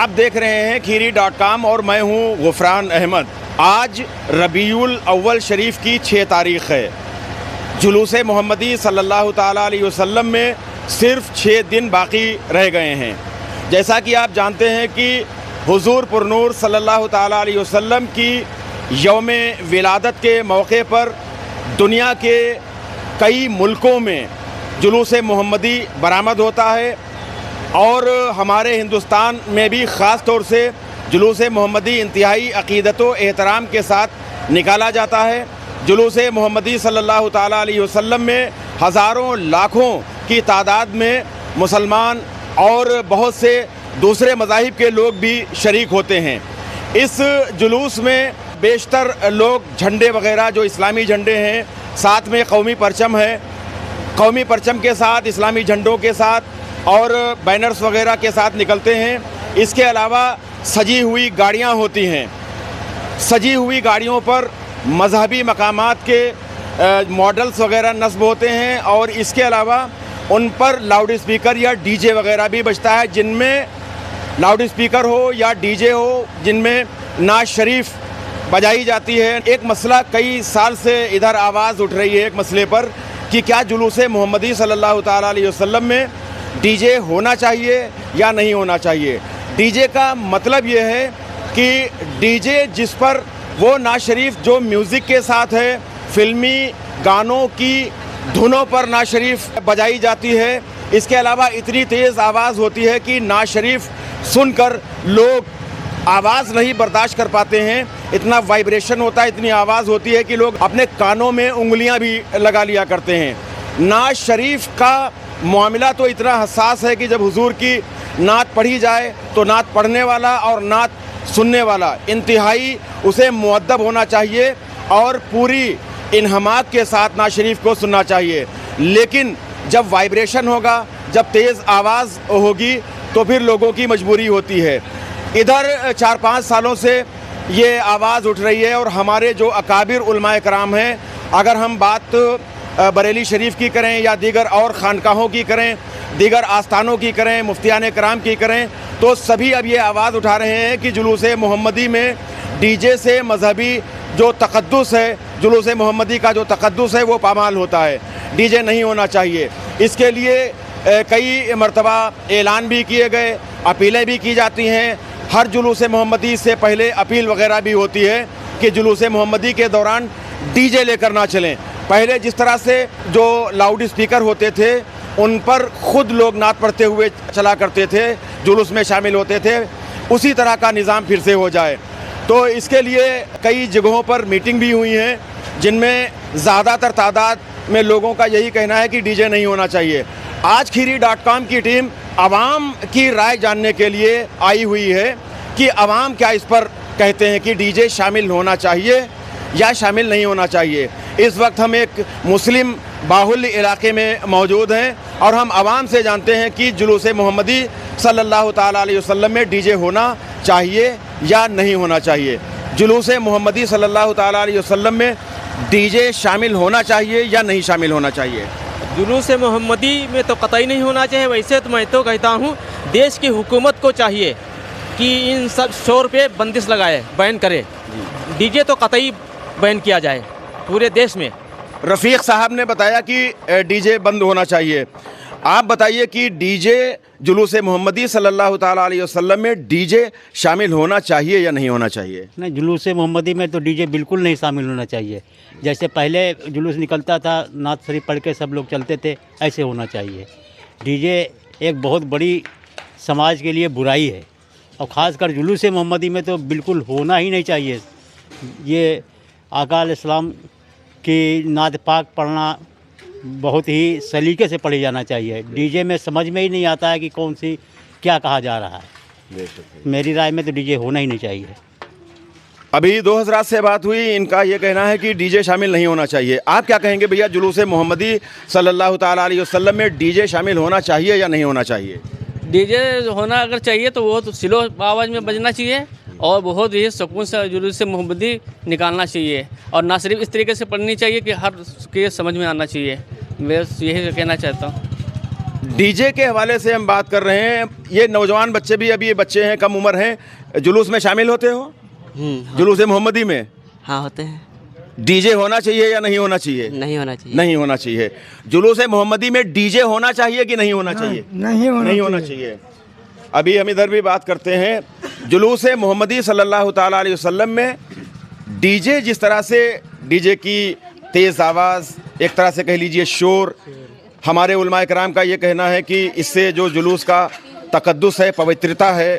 आप देख रहे हैं खीरी.com और मैं हूं गुफरान अहमद। आज रबीउल अव्वल शरीफ की 6 तारीख़ है। जुलूस मोहम्मदी सल्लल्लाहु ताला अलैहि वसल्लम में सिर्फ 6 दिन बाकी रह गए हैं। जैसा कि आप जानते हैं कि हुजूर पुरनूर सल्लल्लाहु ताला अलैहि वसल्लम की यौम विलादत के मौके पर दुनिया के कई मुल्कों में जुलूस मोहम्मदी बरामद होता है और हमारे हिंदुस्तान में भी ख़ास तौर से जुलूस मोहम्मदी इंतहाई अक़ीदत व एहतराम के साथ निकाला जाता है। जुलूस मोहम्मदी सल्लल्लाहु ताला अलैहि वसल्लम में हज़ारों लाखों की तादाद में मुसलमान और बहुत से दूसरे मज़ाहिब के लोग भी शरीक होते हैं। इस जुलूस में बेशतर लोग झंडे वग़ैरह जो इस्लामी झंडे हैं, साथ में कौमी परचम है, कौमी परचम के साथ इस्लामी झंडों के साथ और बैनर्स वगैरह के साथ निकलते हैं। इसके अलावा सजी हुई गाड़ियां होती हैं। सजी हुई गाड़ियों पर मजहबी मकामात के मॉडल्स वगैरह नस्ब होते हैं और इसके अलावा उन पर लाउड स्पीकर या डीजे वगैरह भी बजता है, जिनमें लाउड स्पीकर हो या डीजे हो, जिनमें नात शरीफ बजाई जाती है। एक मसला कई साल से इधर आवाज़ उठ रही है एक मसले पर कि क्या जुलूस मोहम्मदी सल्लल्लाहु ताला अलैहि वसल्लम में डीजे होना चाहिए या नहीं होना चाहिए। डीजे का मतलब ये है कि डीजे जिस पर वो नात शरीफ जो म्यूज़िक के साथ है, फिल्मी गानों की धुनों पर नात शरीफ बजाई जाती है। इसके अलावा इतनी तेज़ आवाज़ होती है कि नात शरीफ सुनकर लोग आवाज़ नहीं बर्दाश्त कर पाते हैं। इतना वाइब्रेशन होता है, इतनी आवाज़ होती है कि लोग अपने कानों में उंगलियां भी लगा लिया करते हैं। नात शरीफ का मामला तो इतना हसास है कि जब हुजूर की नात पढ़ी जाए तो नात पढ़ने वाला और नात सुनने वाला इंतहाई उसे मुअद्दब होना चाहिए और पूरी इन्हमाक के साथ नात शरीफ को सुनना चाहिए। लेकिन जब वाइब्रेशन होगा, जब तेज़ आवाज़ होगी तो फिर लोगों की मजबूरी होती है। इधर 4-5 सालों से ये आवाज़ उठ रही है और हमारे जो अकाबिर उलमाए कराम हैं, अगर हम बात बरेली शरीफ की करें या दीगर और ख़ानकाहों की करें, दीगर आस्थानों की करें, मुफ्तियान कराम की करें, तो सभी अब ये आवाज़ उठा रहे हैं कि जुलूस मोहम्मदी में डीजे से मजहबी जो तक़द्दुस है, जुलूस मोहम्मदी का जो तक़द्दुस है वो पामाल होता है, डीजे नहीं होना चाहिए। इसके लिए कई मरतबा ऐलान भी किए गए, अपीलें भी की जाती हैं। हर जुलूस मोहम्मदी से पहले अपील वगैरह भी होती है कि जुलूस मोहम्मदी के दौरान डीजे लेकर ना चलें। पहले जिस तरह से जो लाउड स्पीकर होते थे उन पर ख़ुद लोग नात पढ़ते हुए चला करते थे, जुलूस में शामिल होते थे, उसी तरह का निज़ाम फिर से हो जाए। तो इसके लिए कई जगहों पर मीटिंग भी हुई हैं, जिनमें ज़्यादातर तादाद में लोगों का यही कहना है कि डीजे नहीं होना चाहिए। आज खीरी.com की टीम आवाम की राय जानने के लिए आई हुई है कि आवाम क्या इस पर कहते हैं कि डीजे शामिल होना चाहिए या शामिल नहीं होना चाहिए। इस वक्त हम एक मुस्लिम बाहुल्य इलाके में मौजूद हैं और हम आवाम से जानते हैं कि जुलूस मोहम्मदी सल्लल्लाहु ताला अलैहि वसल्लम में डीजे होना चाहिए या नहीं होना चाहिए। जुलूस मोहम्मदी सल्लल्लाहु ताला अलैहि वसल्लम में डीजे शामिल होना चाहिए या नहीं शामिल होना चाहिए। जुलूस मोहम्मदी में तो कतई नहीं होना चाहिए। वैसे तो मैं तो कहता हूँ देश की हुकूमत को चाहिए कि इन सब शोर पे बंदिश लगाए, बैन करे। डीजे तो कतई बैन किया जाए पूरे देश में। रफ़ीक साहब ने बताया कि डीजे बंद होना चाहिए। आप बताइए कि डीजे जुलूस मोहम्मदी सल्लल्लाहु ताला अलैहि वसल्लम में डीजे शामिल होना चाहिए या नहीं होना चाहिए। नहीं, जुलूस मोहम्मदी में तो डीजे बिल्कुल नहीं शामिल होना चाहिए। जैसे पहले जुलूस निकलता था, नात शरीफ पढ़ के सब लोग चलते थे, ऐसे होना चाहिए। डीजे एक बहुत बड़ी समाज के लिए बुराई है और ख़ासकर जुलूस मोहम्मदी में तो बिल्कुल होना ही नहीं चाहिए। ये आका अलैहिस्सलाम की नात पाक पढ़ना बहुत ही सलीके से पढ़ी जाना चाहिए। डीजे में समझ में ही नहीं आता है कि कौन सी क्या कहा जा रहा है। मेरी राय में तो डीजे होना ही नहीं चाहिए। अभी 2 हज़रात से बात हुई, इनका ये कहना है कि डीजे शामिल नहीं होना चाहिए। आप क्या कहेंगे भैया, जुलूस मोहम्मदी सल्लल्लाहु ताला अलैहि वसल्लम में डीजे शामिल होना चाहिए या नहीं होना चाहिए। डीजे होना अगर चाहिए तो वो तो स्लो आवाज़ में बजना चाहिए और बहुत ही सुकून से जुलूस मोहम्मदी निकालना चाहिए और ना सिर्फ इस तरीके से पढ़नी चाहिए कि हर के समझ में आना चाहिए। मैं यही कहना चाहता हूँ। डीजे के हवाले से हम बात कर रहे हैं। ये नौजवान बच्चे भी, अभी ये बच्चे हैं, कम उम्र हैं, जुलूस में शामिल होते हो? जुलूस मोहम्मदी में? हाँ होते हैं। डीजे होना चाहिए या नहीं होना चाहिए? नहीं होना चाहिए। नहीं होना चाहिए। जुलूस मोहम्मदी में डीजे होना चाहिए कि नहीं होना चाहिए? नहीं होना चाहिए। अभी हम इधर भी बात करते हैं। जुलूस मोहम्मदी सल्लल्लाहु ताला अलैहि वसल्लम में डीजे, जिस तरह से डीजे की तेज़ आवाज़, एक तरह से कह लीजिए शोर, हमारे उलमाए कराम का ये कहना है कि इससे जो जुलूस का तकद्दुस है, पवित्रता है,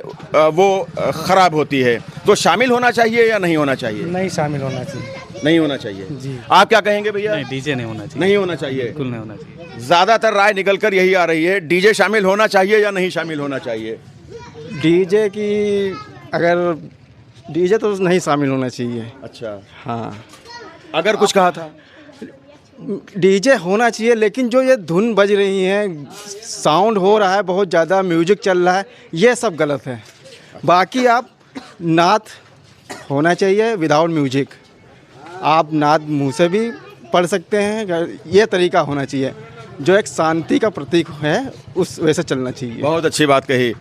वो ख़राब होती है। तो शामिल होना चाहिए या नहीं होना चाहिए? नहीं शामिल होना चाहिए। नहीं होना चाहिए जी। आप क्या कहेंगे भैया? नहीं, डीजे नहीं होना चाहिए। नहीं होना चाहिए, बिल्कुल नहीं होना चाहिए। ज़्यादातर राय निकल कर यही आ रही है, डीजे शामिल होना चाहिए या नहीं शामिल होना चाहिए? डीजे की अगर डीजे तो नहीं शामिल होना चाहिए। अच्छा, हाँ, अगर कुछ कहा था? डीजे होना चाहिए, लेकिन जो ये धुन बज रही है, साउंड हो रहा है, बहुत ज़्यादा म्यूजिक चल रहा है, ये सब गलत है। बाकी आप नात होना चाहिए विदाउट म्यूजिक, आप नात मुंह से भी पढ़ सकते हैं, ये तरीका होना चाहिए। जो एक शांति का प्रतीक है उस वैसे चलना चाहिए। बहुत अच्छी बात कही।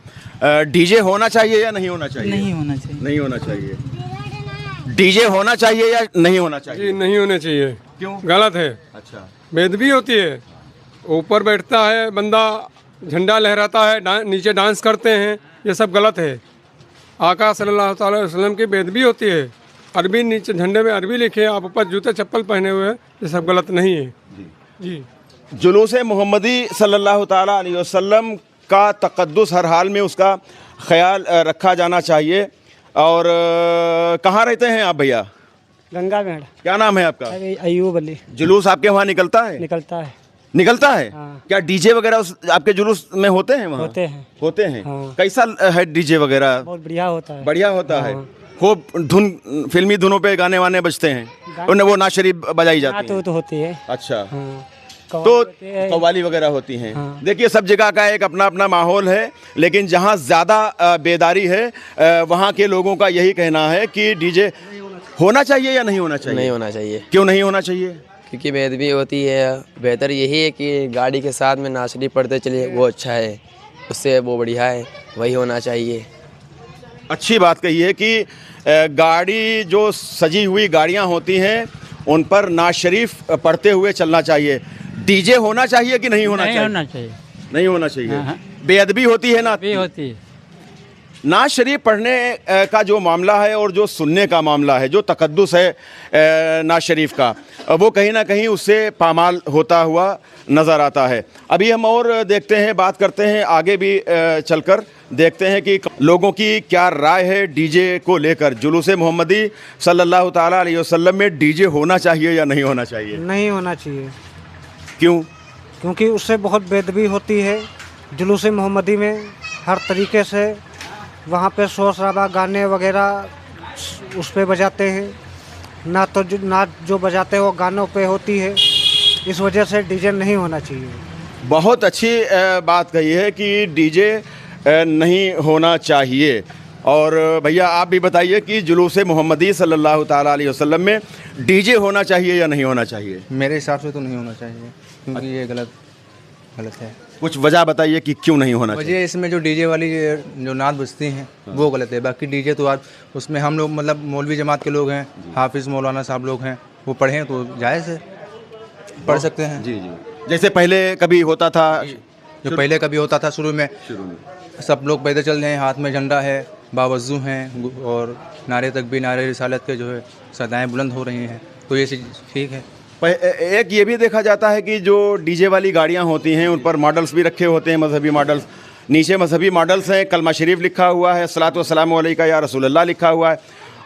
डीजे होना चाहिए या नहीं होना चाहिए? नहीं होना चाहिए। नहीं होना चाहिए। डीजे होना चाहिए या नहीं होना चाहिए? जी नहीं होना चाहिए। क्यों? गलत है। अच्छा, बेदबी होती है। ऊपर बैठता है बंदा, झंडा लहराता है, नीचे डांस करते हैं, ये सब गलत है। आका सल्लल्लाहु अलैहि वसल्लम की बेदबी होती है। अरबी नीचे झंडे में अरबी लिखे, आप ऊपर जूते चप्पल पहने हुए, ये सब गलत नहीं है। जी जुलूस मोहम्मदी सल्लल्लाहु ताला अलैहि वसल्लम का तकद्दुस हर हाल में उसका ख्याल रखा जाना चाहिए। और कहाँ रहते हैं आप भैया? गंगा मेढ़। क्या नाम है आपका? अयूब अली। जुलूस आपके वहाँ निकलता है? निकलता है। निकलता है? हाँ। क्या डीजे वगैरह आपके जुलूस में होते हैं वहाँ? होते हैं। होते हैं। हाँ। कैसा है डीजे वगैरह? बहुत बढ़िया होता है। बढ़िया होता है। हाँ। खूब धुन, फिल्मी धुनों पे गाने वाने बजते हैं, उन्हें वो नात शरीफ बजाई जाती है। तो होती है। अच्छा, हाँ। तो कव्वाली वगैरह होती हैं। हाँ। देखिए, सब जगह का एक अपना अपना माहौल है, लेकिन जहाँ ज़्यादा बेदारी है वहाँ के लोगों का यही कहना है कि डीजे होना चाहिए या नहीं होना चाहिए? नहीं होना चाहिए। क्यों नहीं होना चाहिए? क्योंकि बेदबी होती है। बेहतर यही है कि गाड़ी के साथ में नाचनी पड़ते चलिए, वो अच्छा है, उससे वो बढ़िया है, वही होना चाहिए। अच्छी बात कही है कि गाड़ी जो सजी हुई गाड़ियाँ होती हैं उन पर नात शरीफ पढ़ते हुए चलना चाहिए। डीजे होना चाहिए कि नहीं होना चाहिए? नहीं होना चाहिए। नहीं होना चाहिए। हाँ। बेअदबी होती है ना? भी होती है। नात शरीफ पढ़ने का जो मामला है और जो सुनने का मामला है, जो तकद्दुस है नात शरीफ का, वो कहीं ना कहीं उससे पामाल होता हुआ नज़र आता है। अभी हम और देखते हैं, बात करते हैं, आगे भी चलकर देखते हैं कि लोगों की क्या राय है डीजे को लेकर। जुलूस मोहम्मदी सल्लल्लाहु ताला अलैहि वसल्लम में डीजे होना चाहिए या नहीं होना चाहिए? नहीं होना चाहिए। क्यों? क्योंकि उससे बहुत बेदबी होती है। जुलूस मोहम्मदी में हर तरीके से वहाँ पे शोर शराबा, गाने वगैरह उस पे बजाते हैं, नात जो बजाते हैं वो गानों पे होती है। इस वजह से डीजे नहीं होना चाहिए। बहुत अच्छी बात कही है कि डीजे नहीं होना चाहिए। और भैया आप भी बताइए कि जुलूस मोहम्मदी सल्लल्लाहु ताला अलैहि वसल्लम में डीजे होना चाहिए या नहीं होना चाहिए? मेरे हिसाब से तो नहीं होना चाहिए, क्योंकि ये गलत है। कुछ वजह बताइए कि क्यों नहीं होना चाहिए? वजह इसमें जो डीजे वाली जो नात बजती हैं वो गलत है। बाकी डीजे तो आज उसमें हम लोग मतलब मौलवी जमात के लोग हैं, हाफिज़ मौलाना साहब लोग हैं, वो पढ़ें तो जायज़ है, पढ़ सकते हैं। जी जी, जैसे पहले कभी होता था, जो पहले कभी होता था शुरू में सब लोग पैदल चल रहे हैं, हाथ में झंडा है, बावजू हैं, और नारे तकबीर, नारे रिसालत के जो है सदाएँ बुलंद हो रही हैं, तो ये चीज़ ठीक है। एक ये भी देखा जाता है कि जो डीजे वाली गाड़ियां होती हैं उन पर मॉडल्स भी रखे होते हैं, मजहबी मॉडल्स। नीचे मजहबी मॉडल्स हैं, कलमा शरीफ लिखा हुआ है, सलातो वस्सलामु अलैका या रसूलल्लाह लिखा हुआ है,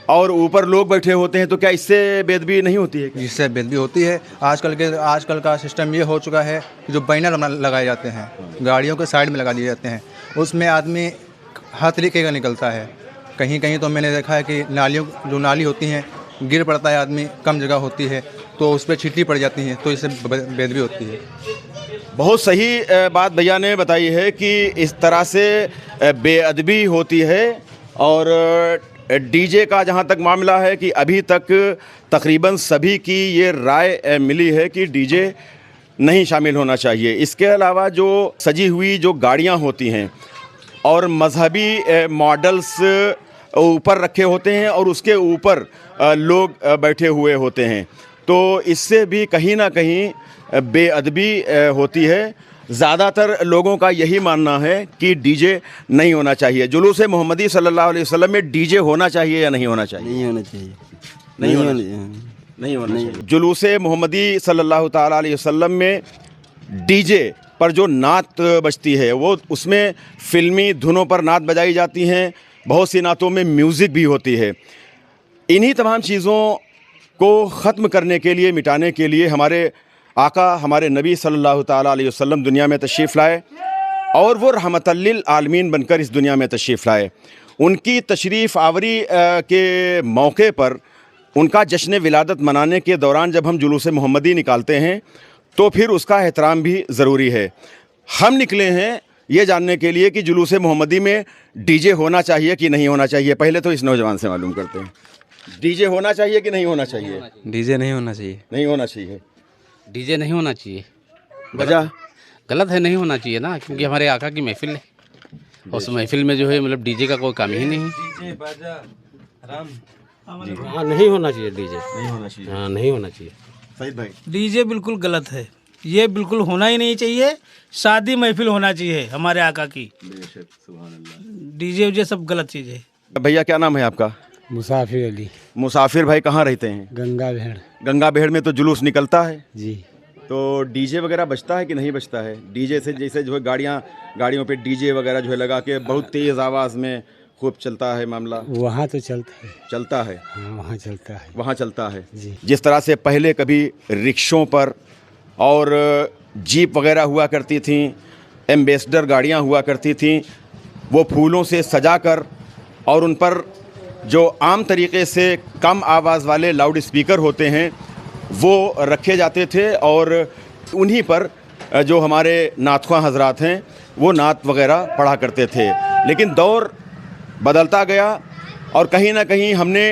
और ऊपर लोग बैठे होते हैं। तो क्या इससे बेदबी नहीं होती है? जिससे बेदबी होती है। आजकल का सिस्टम ये हो चुका है कि जो बैनर लगाए जाते हैं गाड़ियों के साइड में लगा दिए जाते हैं, उसमें आदमी हर तरीके का निकलता है। कहीं कहीं तो मैंने देखा है कि जो नाली होती हैं गिर पड़ता है आदमी, कम जगह होती है तो उस पर छींटी पड़ जाती हैं, तो इससे बेदबी होती है। बहुत सही बात भैया ने बताई है कि इस तरह से बेअदबी होती है। और डीजे का जहाँ तक मामला है कि अभी तक तकरीबन सभी की ये राय मिली है कि डीजे नहीं शामिल होना चाहिए। इसके अलावा जो सजी हुई जो गाड़ियां होती हैं और मजहबी मॉडल्स ऊपर रखे होते हैं और उसके ऊपर लोग बैठे हुए होते हैं, तो इससे भी कहीं ना कहीं बेअदबी होती है। ज़्यादातर लोगों का यही मानना है कि डीजे नहीं होना चाहिए। जुलूस मोहम्मदी सल्लल्लाहु अलैहि वसल्लम में डीजे होना चाहिए या नहीं होना चाहिए? नहीं होना चाहिए। नहीं होना चाहिए। जुलूस मोहम्मदी सल्लल्लाहु ताला अलैहि वसल्लम में डीजे पर जो नात बजती है वो उसमें फ़िल्मी धुनों पर नात बजाई जाती हैं, बहुत सी नातों में म्यूज़िक भी होती है। इन्हीं तमाम चीज़ों को ख़त्म करने के लिए, मिटाने के लिए हमारे आका, हमारे नबी सल्लल्लाहु ताला अलैहि वसल्लम दुनिया में तशरीफ़ लाए और वो रहमतल लिल आलमीन बनकर इस दुनिया में तशरीफ़ लाए। उनकी तशरीफ़ आवरी के मौके पर उनका जश्न विलादत मनाने के दौरान जब हम जुलूस मोहम्मदी निकालते हैं तो फिर उसका एहतराम भी ज़रूरी है। हम निकले हैं ये जानने के लिए कि जुलूस मोहम्मदी में डीजे होना चाहिए कि नहीं होना चाहिए। पहले तो इस नौजवान से मालूम करते हैं, डीजे होना चाहिए कि नहीं होना चाहिए? डीजे नहीं होना चाहिए। नहीं होना चाहिए। डीजे नहीं होना चाहिए। वजह गलत है, नहीं होना चाहिए ना, क्योंकि हमारे आका की महफिल है और उस महफिल में जो है मतलब डीजे का कोई काम ही नहीं है। हाँ, नहीं होना चाहिए डीजे, नहीं होना चाहिए। हाँ नहीं होना चाहिए। सईद भाई, डीजे बिल्कुल गलत है, ये बिल्कुल होना ही नहीं चाहिए। शादी महफिल होना चाहिए हमारे आका की। डीजे उजे सब गलत चीज़ है। भैया क्या नाम है आपका? मुसाफिर अली। मुसाफिर भाई, कहाँ रहते हैं? गंगा भेड़। गंगा भेड़ में तो जुलूस निकलता है जी। तो डीजे वगैरह बजता है कि नहीं बजता है? डीजे से जैसे जो है गाड़ियों पे डीजे वगैरह जो है लगा के बहुत तेज़ आवाज़ में खूब चलता है मामला। वहाँ तो चलता है। चलता है? हाँ, वहाँ चलता है। वहाँ चलता है जी। जिस तरह से पहले कभी रिक्शों पर और जीप वगैरह हुआ करती थी, एम्बेसडर गाड़ियाँ हुआ करती थी, वो फूलों से सजा कर और उन पर जो आम तरीक़े से कम आवाज़ वाले लाउड स्पीकर होते हैं वो रखे जाते थे और उन्हीं पर जो हमारे नातख़्वां हजरात हैं वो नात वगैरह पढ़ा करते थे। लेकिन दौर बदलता गया और कहीं ना कहीं हमने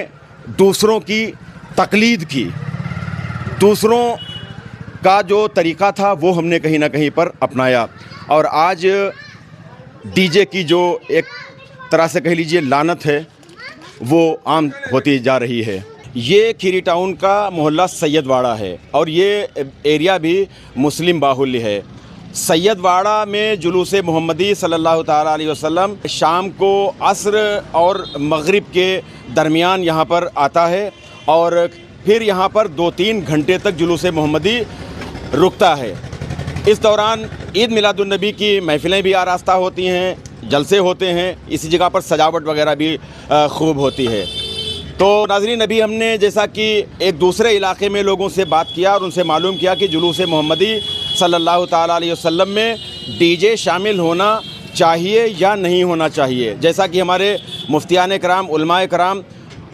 दूसरों की तकलीद की, दूसरों का जो तरीक़ा था वो हमने कहीं ना कहीं पर अपनाया और आज डीजे की जो एक तरह से कह लीजिए लानत है वो आम होती जा रही है। ये खीरी टाउन का मोहल्ला सैयदवाड़ा है और ये एरिया भी मुस्लिम बाहुल्य है। सैयदवाड़ा में जुलूस मोहम्मदी सल्लल्लाहु ताला अलैहि वसल्लम शाम को असर और मगरिब के दरमियान यहाँ पर आता है और फिर यहाँ पर 2-3 घंटे तक जुलूस मोहम्मदी रुकता है। इस दौरान ईद मिलादुन्नबी की महफ़िलें भी आरास्ता होती हैं, जलसे होते हैं, इसी जगह पर सजावट वगैरह भी खूब होती है। तो नाज़रीन, अभी हमने जैसा कि एक दूसरे इलाके में लोगों से बात किया और उनसे मालूम किया कि जुलूस मोहम्मदी सल्लल्लाहु ताला अलैहि वसल्लम में डीजे शामिल होना चाहिए या नहीं होना चाहिए। जैसा कि हमारे मुफ्तियान कराम, उलमाए कराम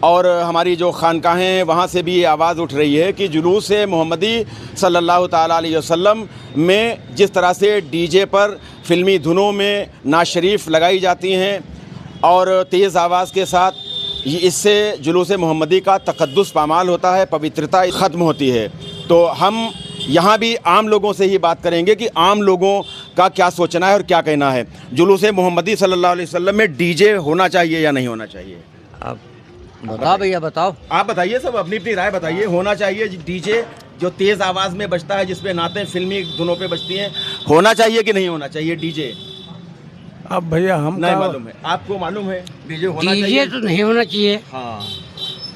और हमारी जो खानकाहें हैं वहाँ से भी ये आवाज़ उठ रही है कि जुलूस मोहम्मदी सल्लल्लाहु ताला अलैहि वसल्लम में जिस तरह से डीजे पर फ़िल्मी धुनों में नात शरीफ लगाई जाती हैं और तेज़ आवाज़ के साथ, इससे जुलूस मोहम्मदी का तक़द्दुस पामाल होता है, पवित्रता ख़त्म होती है। तो हम यहाँ भी आम लोगों से ही बात करेंगे कि आम लोगों का क्या सोचना है और क्या कहना है। जुलूस मोहम्मदी सल्लल्लाहु अलैहि वसल्लम में डीजे होना चाहिए या नहीं होना चाहिए? अब बताओ भैया, बताओ। आप बताइए, सब अपनी अपनी राय बताइए। होना चाहिए डीजे जो तेज़ आवाज़ में बजता है, जिसपे नातें फिल्मी धुनों पे बजती हैं, होना चाहिए कि नहीं होना चाहिए डीजे? अब भैया हम नहीं मालूम है, आपको मालूम है डीजे होना चाहिए? डीजे तो नहीं होना चाहिए। हाँ,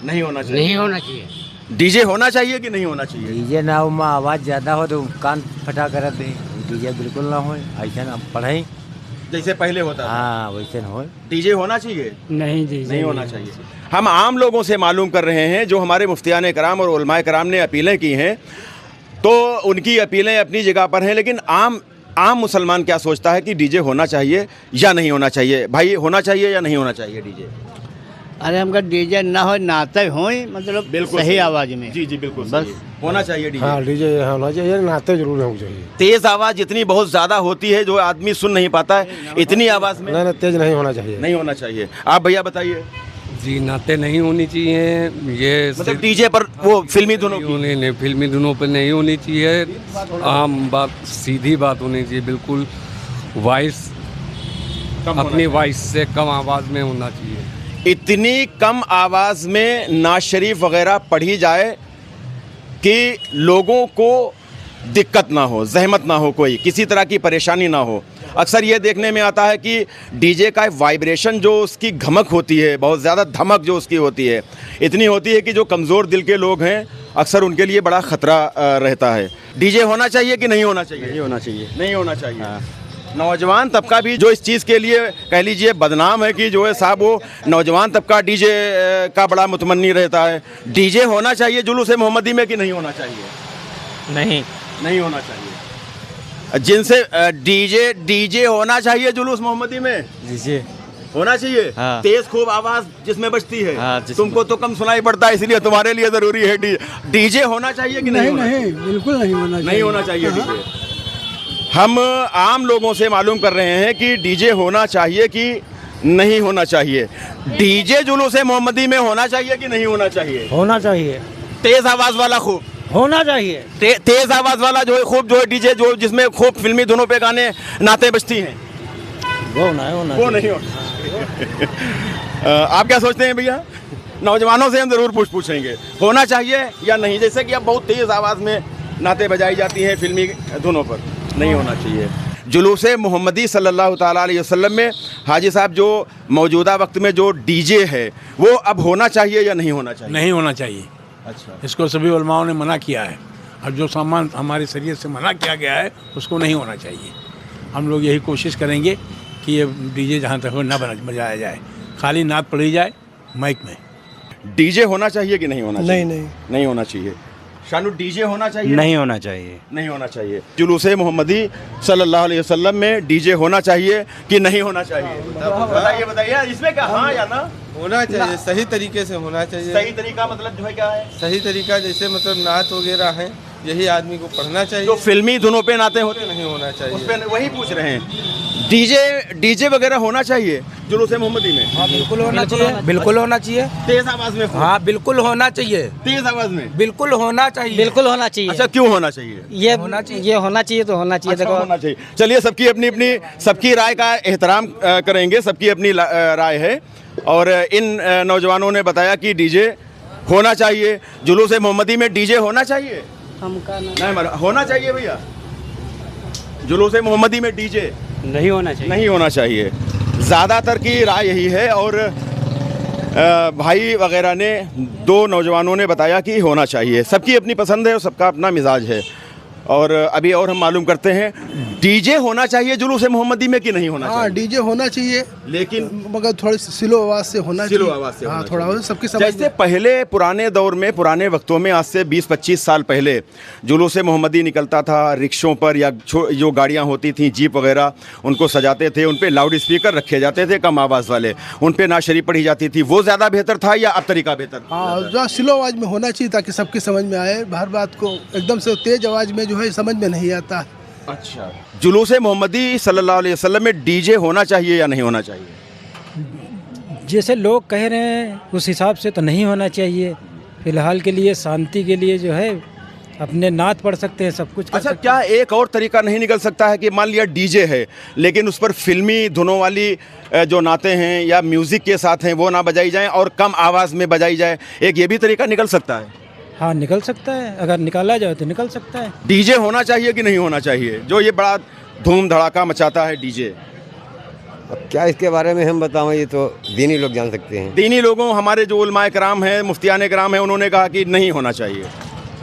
नहीं होना चाहिए। नहीं होना चाहिए। डीजे होना चाहिए कि नहीं होना चाहिए? डीजे ना हो, आवाज़ ज़्यादा हो तो कान फटा कर दे। डीजे बिल्कुल ना हो, ऐसा ना पढ़ाई जैसे पहले होता था। हाँ, वैसे ना हो। डीजे होना चाहिए? नहीं, डीजे नहीं होना चाहिए। हम आम लोगों से मालूम कर रहे हैं, जो हमारे मुफ्तियान कराम और उलमाए कराम ने अपीलें की हैं, तो उनकी अपीलें अपनी जगह पर हैं, लेकिन आम मुसलमान क्या सोचता है कि डीजे होना चाहिए या नहीं होना चाहिए? भाई, होना चाहिए या नहीं होना चाहिए डीजे? अरे हमका डीजे ना हो, नाते हो, मतलब बिल्कुल सही आवाज़ में। जी जी, बिल्कुल बस सही। होना चाहिए डीजे। हाँ, डीजे होना चाहिए, नाते जरूर होना चाहिए। तेज़ आवाज़ जितनी बहुत ज़्यादा होती है जो आदमी सुन नहीं पाता है, इतनी आवाज़ में नहीं, तेज नहीं होना चाहिए। नहीं होना चाहिए। आप भैया बताइए। जी नाते नहीं होनी चाहिए ये मतलब डीजे पर वो फिल्मी धुनों की नहीं, फिल्मी धुनों पर नहीं होनी चाहिए। आम बात, सीधी बात होनी चाहिए, बिल्कुल वॉइस अपनी वॉइस से कम आवाज़ में होना चाहिए। इतनी कम आवाज़ में नाज शरीफ वगैरह पढ़ी जाए कि लोगों को दिक्कत ना हो, जहमत ना हो, कोई किसी तरह की परेशानी ना हो। अक्सर ये देखने में आता है कि डीजे का वाइब्रेशन जो उसकी घमक होती है, बहुत ज़्यादा धमक जो उसकी होती है, इतनी होती है कि जो कमज़ोर दिल के लोग हैं अक्सर उनके लिए बड़ा ख़तरा रहता है। डीजे होना चाहिए कि नहीं होना चाहिए? नहीं होना चाहिए। नहीं होना चाहिए। नौजवान तबका भी जो इस चीज़ के लिए कह लीजिए बदनाम है कि जो है साहब वो नौजवान तबका डीजे का बड़ा मुतमन्नी रहता है। डीजे होना चाहिए जुलूस मोहम्मदी में कि नहीं होना चाहिए? नहीं होना चाहिए। जिनसे डीजे होना चाहिए जुलूस मोहम्मदी में? डीजे होना चाहिए। हाँ। तेज खूब आवाज जिसमें बजती है। हाँ, तुमको तो कम सुनाई पड़ता है, इसलिए तुम्हारे लिए जरूरी है डीजे होना चाहिए कि नहीं? नहीं बिल्कुल नहीं होना चाहिए। नहीं होना चाहिए डीजे। हम आम लोगों से मालूम कर रहे हैं कि डीजे होना चाहिए कि नहीं होना चाहिए। डीजे जुलूस मोहम्मदी में होना चाहिए कि नहीं होना चाहिए? होना चाहिए। तेज आवाज वाला खूब होना चाहिए। तेज आवाज वाला जो है खूब, जो है डीजे जो जिसमें खूब फिल्मी धुनों पे गाने नाते बजती हैं, वो नहीं होना। नहीं होना। आप क्या सोचते हैं भैया? नौजवानों से हम जरूर पूछेंगे होना चाहिए या नहीं। जैसे कि अब बहुत तेज आवाज में नाते बजाई जाती हैं फिल्मी धुनों पर, नहीं होना चाहिए। जुलूस मोहम्मदी सल्लल्लाहु ताला अलैहि वसल्लम में हाजी साहब जो मौजूदा वक्त में जो डीजे है वो अब होना चाहिए या नहीं होना चाहिए? नहीं होना चाहिए। अच्छा, इसको सभी उलमाओं ने मना किया है, और जो सामान हमारी शरीयत से मना किया गया है उसको नहीं होना चाहिए। हम लोग यही कोशिश करेंगे कि ये डीजे जहाँ तक हो ना बजाया जाए, खाली नात पढ़ी जाए माइक में। डीजे होना चाहिए कि नहीं होना चाहिए? नहीं होना चाहिए। शानू डीजे होना चाहिए? नहीं होना चाहिए। नहीं होना चाहिए। जुलूस मोहम्मदी सल्लल्लाहु अलैहि वसल्लम में डीजे होना चाहिए कि नहीं होना चाहिए? बताइए इसमें क्या हाँ या ना? होना चाहिए, सही तरीके से होना चाहिए। सही तरीका मतलब जो है क्या है? सही तरीका जैसे मतलब नात वगैरह है, यही आदमी को पढ़ना चाहिए। जो फिल्मी धुनों पे नाते होते नहीं होना चाहिए, उस पे वही पूछ रहे हैं। डीजे वगैरह होना चाहिए जुलूस मोहम्मदी में? हाँ बिल्कुल होना चाहिए, बिल्कुल होना चाहिए। तेज आवाज में? हाँ बिल्कुल होना चाहिए। तेज आवाज में बिल्कुल होना चाहिए। बिल्कुल होना चाहिए। अच्छा, क्यों होना चाहिए? ये होना चाहिए तो होना चाहिए। अच्छा, होना चाहिए। चलिए, सबकी अपनी सबकी राय का एहतराम करेंगे, सबकी अपनी राय है। और इन नौजवानों ने बताया कि डीजे होना चाहिए। जुलूस मोहम्मदी में डीजे होना चाहिए? नहीं होना चाहिए भैया। जुलूस मोहम्मदी में डीजे नहीं होना चाहिए। नहीं होना चाहिए। ज़्यादातर की राय यही है। और भाई वगैरह ने, दो नौजवानों ने बताया कि होना चाहिए। सबकी अपनी पसंद है और सबका अपना मिजाज है। और अभी और हम मालूम करते हैं डीजे होना चाहिए जुलूस मोहम्मदी में कि नहीं होना चाहिए? डीजे होना चाहिए, लेकिन मगर थोड़ी स्लो आवाज से होना चाहिए। स्लो आवाज से हाँ, थोड़ा सबकी समझ जैसे पहले पुराने दौर में, पुराने वक्तों में, आज से 20-25 साल पहले जुलूस मोहम्मदी निकलता था रिक्शों पर या जो गाड़ियाँ होती थी जीप वगैरह, उनको सजाते थे, उन पर लाउड स्पीकर रखे जाते थे कम आवाज़ वाले, उन पर नात शरीफ पढ़ी जाती थी। वो ज़्यादा बेहतर था या अब तरीका बेहतर? हाँ, स्लो आवाज में होना चाहिए ताकि सबकी समझ में आए। हर बात को एकदम से तेज आवाज में जो है समझ में नहीं आता। अच्छा, जुलूस मोहम्मदी सल्लल्लाहु अलैहि वसल्लम में डीजे होना चाहिए या नहीं होना चाहिए? जैसे लोग कह रहे हैं उस हिसाब से तो नहीं होना चाहिए। फिलहाल के लिए शांति के लिए जो है अपने नात पढ़ सकते हैं, सब कुछ कर अच्छा, सकते क्या एक और तरीका नहीं निकल सकता है कि मान लिया डीजे है लेकिन उस पर फिल्मी धुनों वाली जो नाते हैं या म्यूज़िक के साथ हैं वो ना बजाई जाएं और कम आवाज़ में बजाई जाए? एक ये भी तरीका निकल सकता है? हाँ निकल सकता है, अगर निकाला जाए तो निकल सकता है। डीजे होना चाहिए कि नहीं होना चाहिए? जो ये बड़ा धूम धड़ाका मचाता है डीजे, अब क्या इसके बारे में हम बताएं? ये तो दीनी लोग जान सकते हैं। दीनी लोगों, हमारे जो उलमाए कराम हैं, मुफ्तियान कराम हैं, उन्होंने कहा कि नहीं होना चाहिए।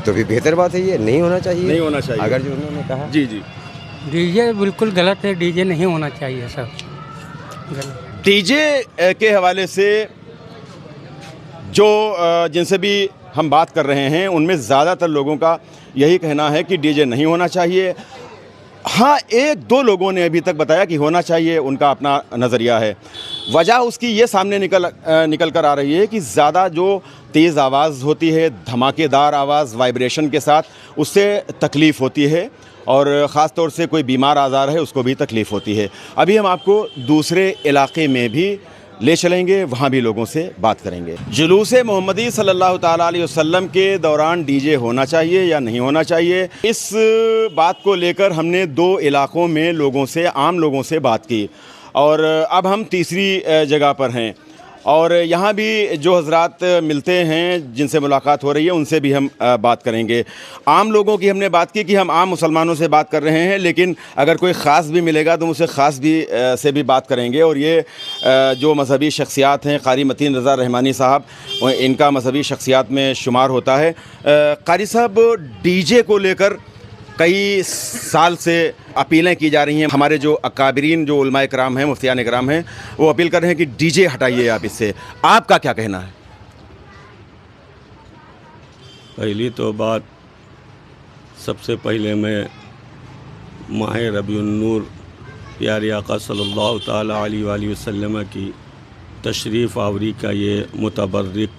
तो भी बेहतर बात है, ये नहीं होना चाहिए। नहीं होना चाहिए अगर जो उन्होंने कहा। जी। डीजे बिल्कुल गलत है, डीजे नहीं होना चाहिए सब। डीजे के हवाले से जो जिनसे भी हम बात कर रहे हैं उनमें ज़्यादातर लोगों का यही कहना है कि डीजे नहीं होना चाहिए। हाँ, एक दो लोगों ने अभी तक बताया कि होना चाहिए, उनका अपना नज़रिया है। वजह उसकी ये सामने निकल कर आ रही है कि ज़्यादा जो तेज़ आवाज़ होती है, धमाकेदार आवाज़ वाइब्रेशन के साथ, उससे तकलीफ़ होती है और ख़ास तौर से कोई बीमार आज़ार है उसको भी तकलीफ़ होती है। अभी हम आपको दूसरे इलाके में भी ले चलेंगे, वहाँ भी लोगों से बात करेंगे। जुलूस मोहम्मदी सल्लल्लाहु ताला अलैहि वसल्लम के दौरान डीजे होना चाहिए या नहीं होना चाहिए, इस बात को लेकर हमने 2 इलाकों में लोगों से, आम लोगों से बात की और अब हम तीसरी जगह पर हैं और यहाँ भी जो हजरात मिलते हैं, जिनसे मुलाकात हो रही है, उनसे भी हम बात करेंगे। आम लोगों की हमने बात की कि हम आम मुसलमानों से बात कर रहे हैं, लेकिन अगर कोई ख़ास भी मिलेगा तो उनसे ख़ास भी से भी बात करेंगे। और ये जो मजहबी शख्सियात हैं, क़ारी मतीन रज़ा रहमानी साहब, इनका मजहबी शख्सियात में शुमार होता है। क़ारी साहब, डीजे को लेकर कई साल से अपीलें की जा रही हैं। हमारे जो अकाबरीन, जो उलमाए कराम हैं, मुफ्तियान कराम हैं, वो अपील कर रहे हैं कि डीजे हटाइए आप इससे। आपका क्या कहना है? पहली तो बात, सबसे पहले मैं माह रबीउन नूर प्यारे आका सल्लल्लाहु ताला अलैहि वसल्लम की तशरीफ़ आवरी का ये मुतबर्रिक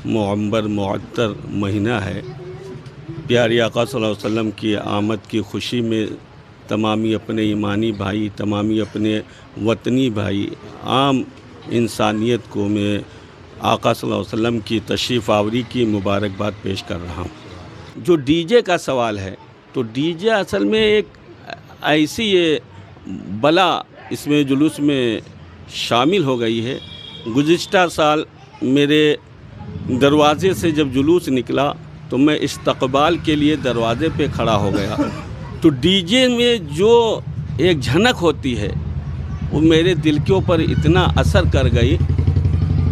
मुअम्बर मुअत्तर महीना है। प्यारे आका सल्लल्लाहु अलैहि वसल्लम की आमद की खुशी में तमामी अपने ईमानी भाई, तमामी अपने वतनी भाई, आम इंसानियत को मैं आका सल्लल्लाहु अलैहि वसल्लम की तशरीफ़ आवरी की मुबारकबाद पेश कर रहा हूँ। जो डीजे का सवाल है, तो डीजे असल में एक ऐसी ये बला इसमें जुलूस में शामिल हो गई है। गुज़िश्ता साल मेरे दरवाज़े से जब जुलूस निकला तो मैं इस्तकबाल के लिए दरवाज़े पे खड़ा हो गया, तो डीजे में जो एक झनक होती है वो मेरे दिल के ऊपर इतना असर कर गई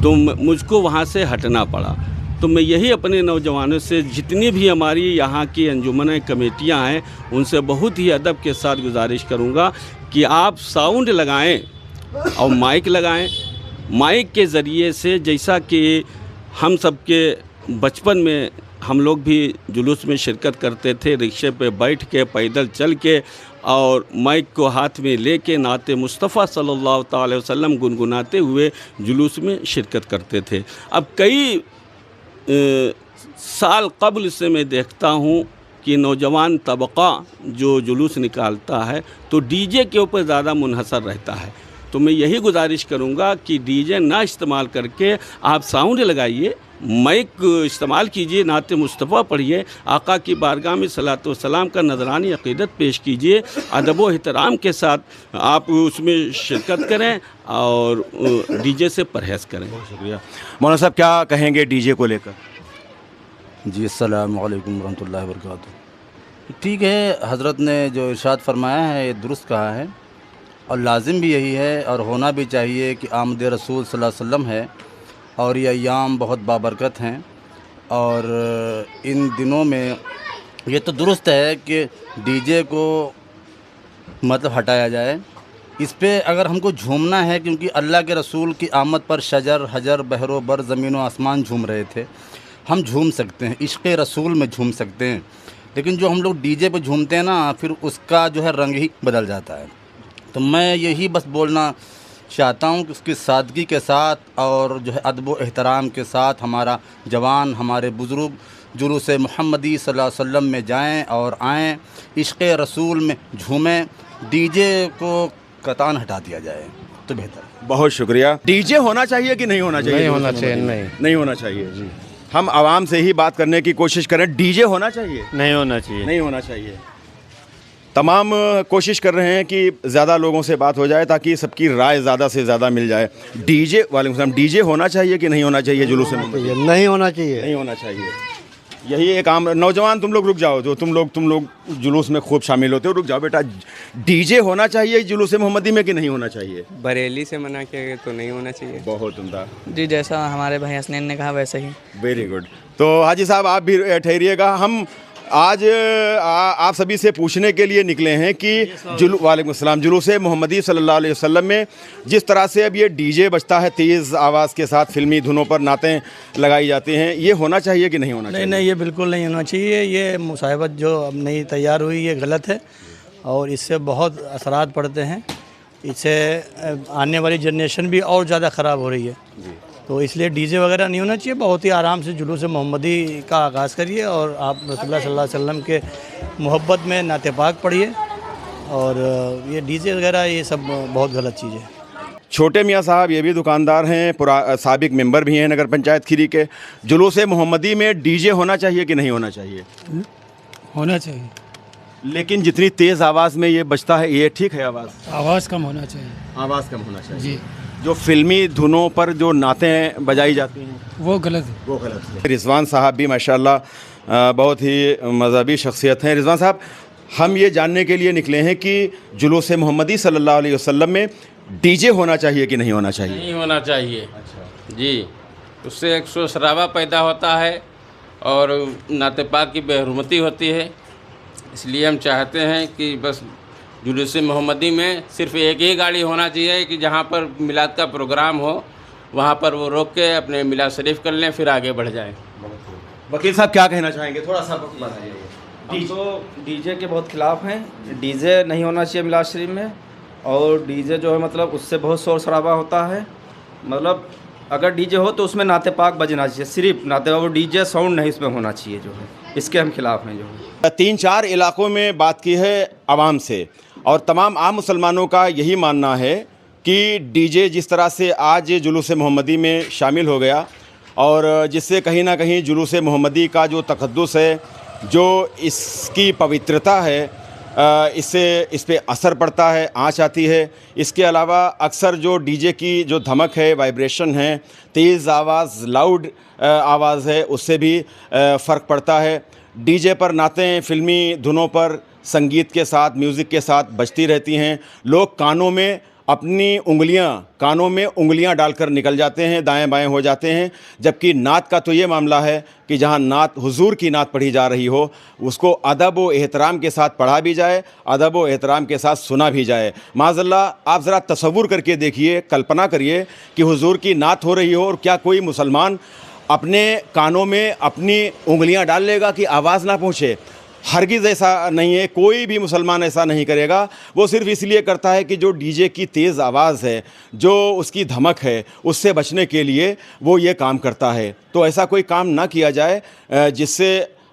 तो मुझको वहाँ से हटना पड़ा। तो मैं यही अपने नौजवानों से, जितनी भी हमारी यहाँ की अंजुमन कमेटियाँ हैं, उनसे बहुत ही अदब के साथ गुजारिश करूँगा कि आप साउंड लगाएं और माइक लगाएं। माइक के ज़रिए से, जैसा कि हम सबके बचपन में हम लोग भी जुलूस में शिरकत करते थे, रिक्शे पे बैठ के, पैदल चल के और माइक को हाथ में लेके नाते मुस्तफ़ा सल्लल्लाहु अलैहि वसल्लम गुनगुनाते हुए जुलूस में शिरकत करते थे। अब कई साल कबल से मैं देखता हूँ कि नौजवान तबका जो जुलूस निकालता है तो डीजे के ऊपर ज़्यादा मुनहसर रहता है। तो मैं यही गुजारिश करूँगा कि डीजे ना इस्तेमाल करके आप साउंड लगाइए, माइक इस्तेमाल कीजिए, नाते मुस्तफ़ा पढ़िए, आका की बारगाह में सलातो सलाम का नजरानी अक़ीदत पेश कीजिए, अदब व एहतराम के साथ आप उसमें शिरकत करें और डीजे से परहेज़ करें। बहुत शुक्रिया। मौलाना साहब, क्या कहेंगे डीजे को लेकर? जी, अस्सलामु अलैकुम रहमतुल्लाहि व बरकातुहू। ठीक है, हज़रत ने जो इरशाद फरमाया है ये दुरुस्त कहा है और लाजिम भी यही है और होना भी चाहिए कि आमद रसूल सल्लल्लाहु अलैहि वसल्लम है और ये अय्याम बहुत बाबरकत हैं और इन दिनों में ये तो दुरुस्त है कि डीजे को मतलब हटाया जाए। इस पे अगर हमको झूमना है, क्योंकि अल्लाह के रसूल की आमद पर शजर हजर बहरो बर ज़मीन व आसमान झूम रहे थे, हम झूम सकते हैं, इश्क़ रसूल में झूम सकते हैं। लेकिन जो हम लोग डीजे पे झूमते हैं ना, फिर उसका जो है रंग ही बदल जाता है। तो मैं यही बस बोलना चाहता हूँ कि उसकी सादगी के साथ और जो है अदब व एहतराम के साथ हमारा जवान, हमारे बुज़ुर्ग जुलूस मोहम्मदी सल्लल्लाहु अलैहि वसल्लम में जाएं और आएँ, इश्क़ रसूल में झूमें, डीजे को कतान हटा दिया जाए तो बेहतर। बहुत शुक्रिया। डीजे होना चाहिए कि नहीं होना चाहिए? नहीं होना चाहिए। नहीं होना चाहिए जी। हम आवाम से ही बात करने की कोशिश करें, डीजे होना चाहिए? नहीं होना चाहिए। नहीं होना चाहिए। तमाम कोशिश कर रहे हैं कि ज़्यादा लोगों से बात हो जाए ताकि सबकी राय ज़्यादा से ज़्यादा मिल जाए। डीजे, वालेकुम सलाम, डीजे होना चाहिए कि नहीं होना चाहिए जुलूस में? नहीं होना चाहिए। नहीं होना चाहिए। यही एक आम नौजवान, तुम लोग रुक जाओ, जो तुम लोग जुलूस में खूब शामिल होते हो, रुक जाओ बेटा। डीजे होना चाहिए जुलूस मोहम्मदी में कि नहीं होना चाहिए? बरेली से मना किया गया तो नहीं होना चाहिए। बहुत उम्दा जी, जैसा हमारे भाई हसनैन ने कहा वैसे ही। Very good. तो हाजी साहब, आप भी ठहरिएगा। हम आज आप सभी से पूछने के लिए निकले हैं कि वालेकुम अस्सलाम, जुलूस मोहम्मदी सल्लल्लाहु अलैहि वसल्लम में जिस तरह से अब ये डीजे बजता है, तेज़ आवाज़ के साथ फिल्मी धुनों पर नातें लगाई जाती हैं, ये होना चाहिए कि नहीं होना चाहिए? नहीं, ये बिल्कुल नहीं होना चाहिए। ये मुसाहिबत जो अब नई तैयार हुई, ये गलत है और इससे बहुत असरात पड़ते हैं। इससे आने वाली जनरेशन भी और ज़्यादा ख़राब हो रही है। तो इसलिए डीजे वगैरह नहीं होना चाहिए। बहुत ही आराम से जुलूस मोहम्मदी का आगाज़ करिए और आप रसूलुल्लाह सल्लल्लाहु अलैहि वसल्लम के मोहब्बत में नाते पाक पढ़िए और ये डीजे वगैरह ये सब बहुत गलत चीज़ है। छोटे मियाँ साहब ये भी दुकानदार हैं, साबिक मेंबर भी हैं नगर पंचायत खीरी के। जुलूस मोहम्मदी में डीजे होना चाहिए कि नहीं होना चाहिए? होना चाहिए, लेकिन जितनी तेज़ आवाज़ में ये बजता है, ये ठीक है? आवाज़ कम होना चाहिए। आवाज़ कम होना चाहिए जी। जो फिल्मी धुनों पर जो नातें बजाई जाती हैं वो गलत है। वो गलत है। रिजवान साहब भी माशाल्लाह बहुत ही मज़हबी शख्सियत हैं। रिजवान साहब, हम ये जानने के लिए निकले हैं कि जुलूस मोहम्मदी सल्लल्लाहु अलैहि वसल्लम में डीजे होना चाहिए कि नहीं होना चाहिए? नहीं होना चाहिए। अच्छा जी, उससे एक शोर शराबा पैदा होता है और नाते पाक की बेहरमती होती है। इसलिए हम चाहते हैं कि बस जुलूस मोहम्मदी में सिर्फ एक ही गाड़ी होना चाहिए कि जहाँ पर मिलाद का प्रोग्राम हो वहाँ पर वो रोक के अपने मिलाद शरीफ कर लें, फिर आगे बढ़ जाएं। वकील साहब क्या कहना चाहेंगे? थोड़ा सा बताइए। हम तो डीजे के बहुत खिलाफ हैं। डीजे नहीं होना चाहिए मिलाद शरीफ में। और डीजे जो है मतलब उससे बहुत शोर शराबा होता है। मतलब अगर डीजे हो तो उसमें नाते पाक बजना चाहिए, सिर्फ नाते पाक, वो डीजे साउंड नहीं उसमें होना चाहिए जो है। इसके हम खिलाफ हैं। जो है 3-4 इलाकों में बात की है आवाम से, और तमाम आम मुसलमानों का यही मानना है कि डीजे जिस तरह से आज जुलूस मोहम्मदी में शामिल हो गया और जिससे कहीं ना कहीं जुलूस मोहम्मदी का जो तक़द्दुस है, जो इसकी पवित्रता है, इससे इस पे असर पड़ता है, आँच आती है। इसके अलावा अक्सर जो डीजे की जो धमक है, वाइब्रेशन है, तेज़ आवाज़, लाउड आवाज़ है, उससे भी फ़र्क पड़ता है। डीजे पर नातें फिल्मी धुनों पर संगीत के साथ, म्यूज़िक के साथ बजती रहती हैं। लोग कानों में उंगलियां डालकर निकल जाते हैं, दाएं बाएं हो जाते हैं। जबकि नात का तो ये मामला है कि जहां नात, हुजूर की नात पढ़ी जा रही हो, उसको अदब व एहतराम के साथ पढ़ा भी जाए, अदब व एहतराम के साथ सुना भी जाए। माज़अल्लाह आप ज़रा तसव्वुर करके देखिए, कल्पना करिए कि हुजूर की नात हो रही हो और क्या कोई मुसलमान अपने कानों में अपनी उंगलियां डाल लेगा कि आवाज़ ना पहुँचे? हरगिज़ ऐसा नहीं है, कोई भी मुसलमान ऐसा नहीं करेगा। वो सिर्फ़ इसलिए करता है कि जो डीजे की तेज़ आवाज़ है, जो उसकी धमक है, उससे बचने के लिए वो ये काम करता है। तो ऐसा कोई काम ना किया जाए जिससे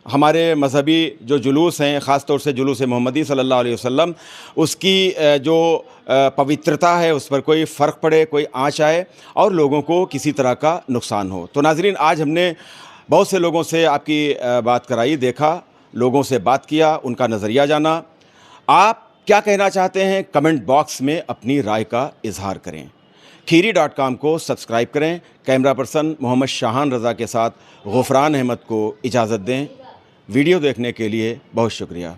हमारे मजहबी जो जुलूस हैं, ख़ास तौर से जुलूस मोहम्मदी सल्लल्लाहु अलैहि वसल्लम, उसकी जो पवित्रता है उस पर कोई फ़र्क पड़े, कोई आँच आए और लोगों को किसी तरह का नुकसान हो। तो नाज़रीन, आज हमने बहुत से लोगों से आपकी बात कराई, देखा, लोगों से बात किया, उनका नज़रिया जाना। आप क्या कहना चाहते हैं? कमेंट बॉक्स में अपनी राय का इजहार करें। खीरी.com को सब्सक्राइब करें। कैमरा पर्सन मोहम्मद शाहान रज़ा के साथ गुफरान अहमद को इजाज़त दें। वीडियो देखने के लिए बहुत शुक्रिया।